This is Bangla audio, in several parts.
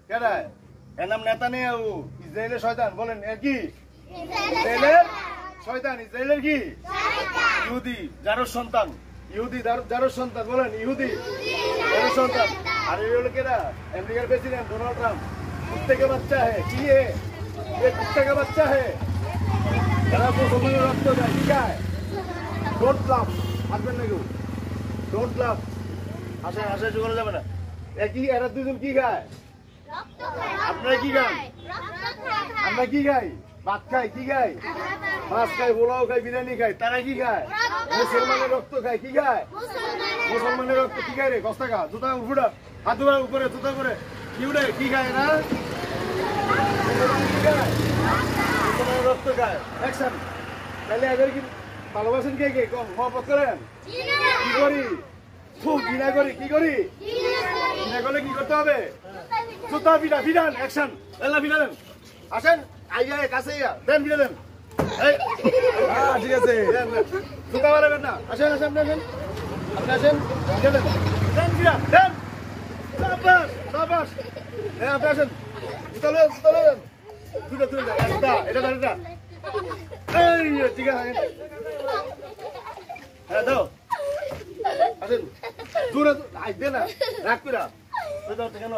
কেডা এর নাম নেতানিয়াহু ইসরায়েলের শয়তান বলেন এর কি ইসরায়েলের শয়তান ইসরায়েলের কি ইহুদি জারুর সন্তান ইহুদি জারুর সন্তান বলেন ইহুদি জারুর সন্তান আর এই হলো কেডা আমেরিকার প্রেসিডেন্ট ডোনাল্ড ট্রাম্প कुत्ते का बच्चा है की है ये कुत्ते का बच्चा है जरा को समझ रख तो जाए क्या है डोंट लाफ আসবেন না কেউ ডোন্ট লাফ আসে আসে জোরে যাবে না একই এরা দুজন কি খায় রক্ত খায় আপনারা কি খান রক্ত খায় আমরা কি খাই ভাত খাই কি খাই মাছ খাই পোলাও খাই বিরিয়ানি খাই তারা কি খায় মুসলমানের রক্ত খায় কি খায় মুসলমানের রক্ত কি খায় রে কস্তা খা জুতা উপরে হাত উপরে জুতা করে কি উড়ে কি খায় না কি খায় মুসলমানের রক্ত খায় অ্যাকশন তাহলে এদের কি ভালোবাসেন কে কে কম মহব্বত করেন কি করি খুব ঘৃণা করি কি করি ঘৃণা করলে কি করতে হবে জুতা পিটা পিটান অ্যাকশন এলা পিটান আসেন আইয়া কাছে আইয়া দেন পিটা দেন এই ঠিক আছে জুতা মারবেন না আসেন আসেন আসেন আপনি আসেন পিটা দেন দেন পিটা দেন সাবাস সাবাস হ্যাঁ আপনি আসেন জুতা দেন দুটা এটা এই ঠিক আছে হ্যাঁ দাও আসেন দূরে আসবে না রাখ করে দাও কেন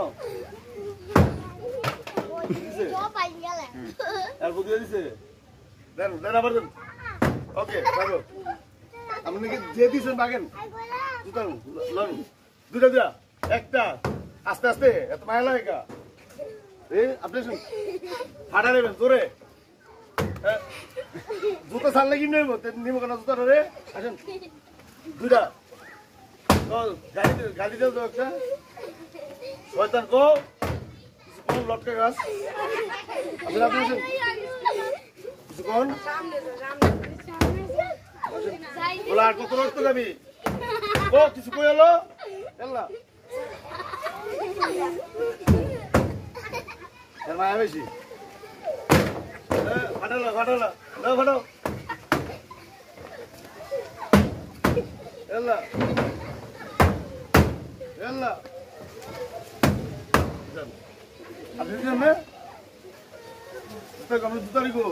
আর বুঝে দিছে দেন দেন আবার দেন ওকে থাকো আপনি কি যে দিয়েছেন বাগেন জুতা লন দুটা একটা আস্তে আস্তে এত মায়া লাগে কা আপনি ফাটা নেবেন জোরে জুতা ছাড়লে কি নেব নিব কেন জুতা রে আসেন দুটা গাড়ি দেব তো একটা শয়তান কো কোন লটকে গাছ আপনি আপনি আসেন কোন বলা আর কত রক্ত যাবি ও কিছু কই হলো এল্লা এর মায়া বেশি ফাটালো ফাটালো দাও ফাটাও এল্লা এল্লা আপনি জানেন না জুতা কমে জুতা রিগো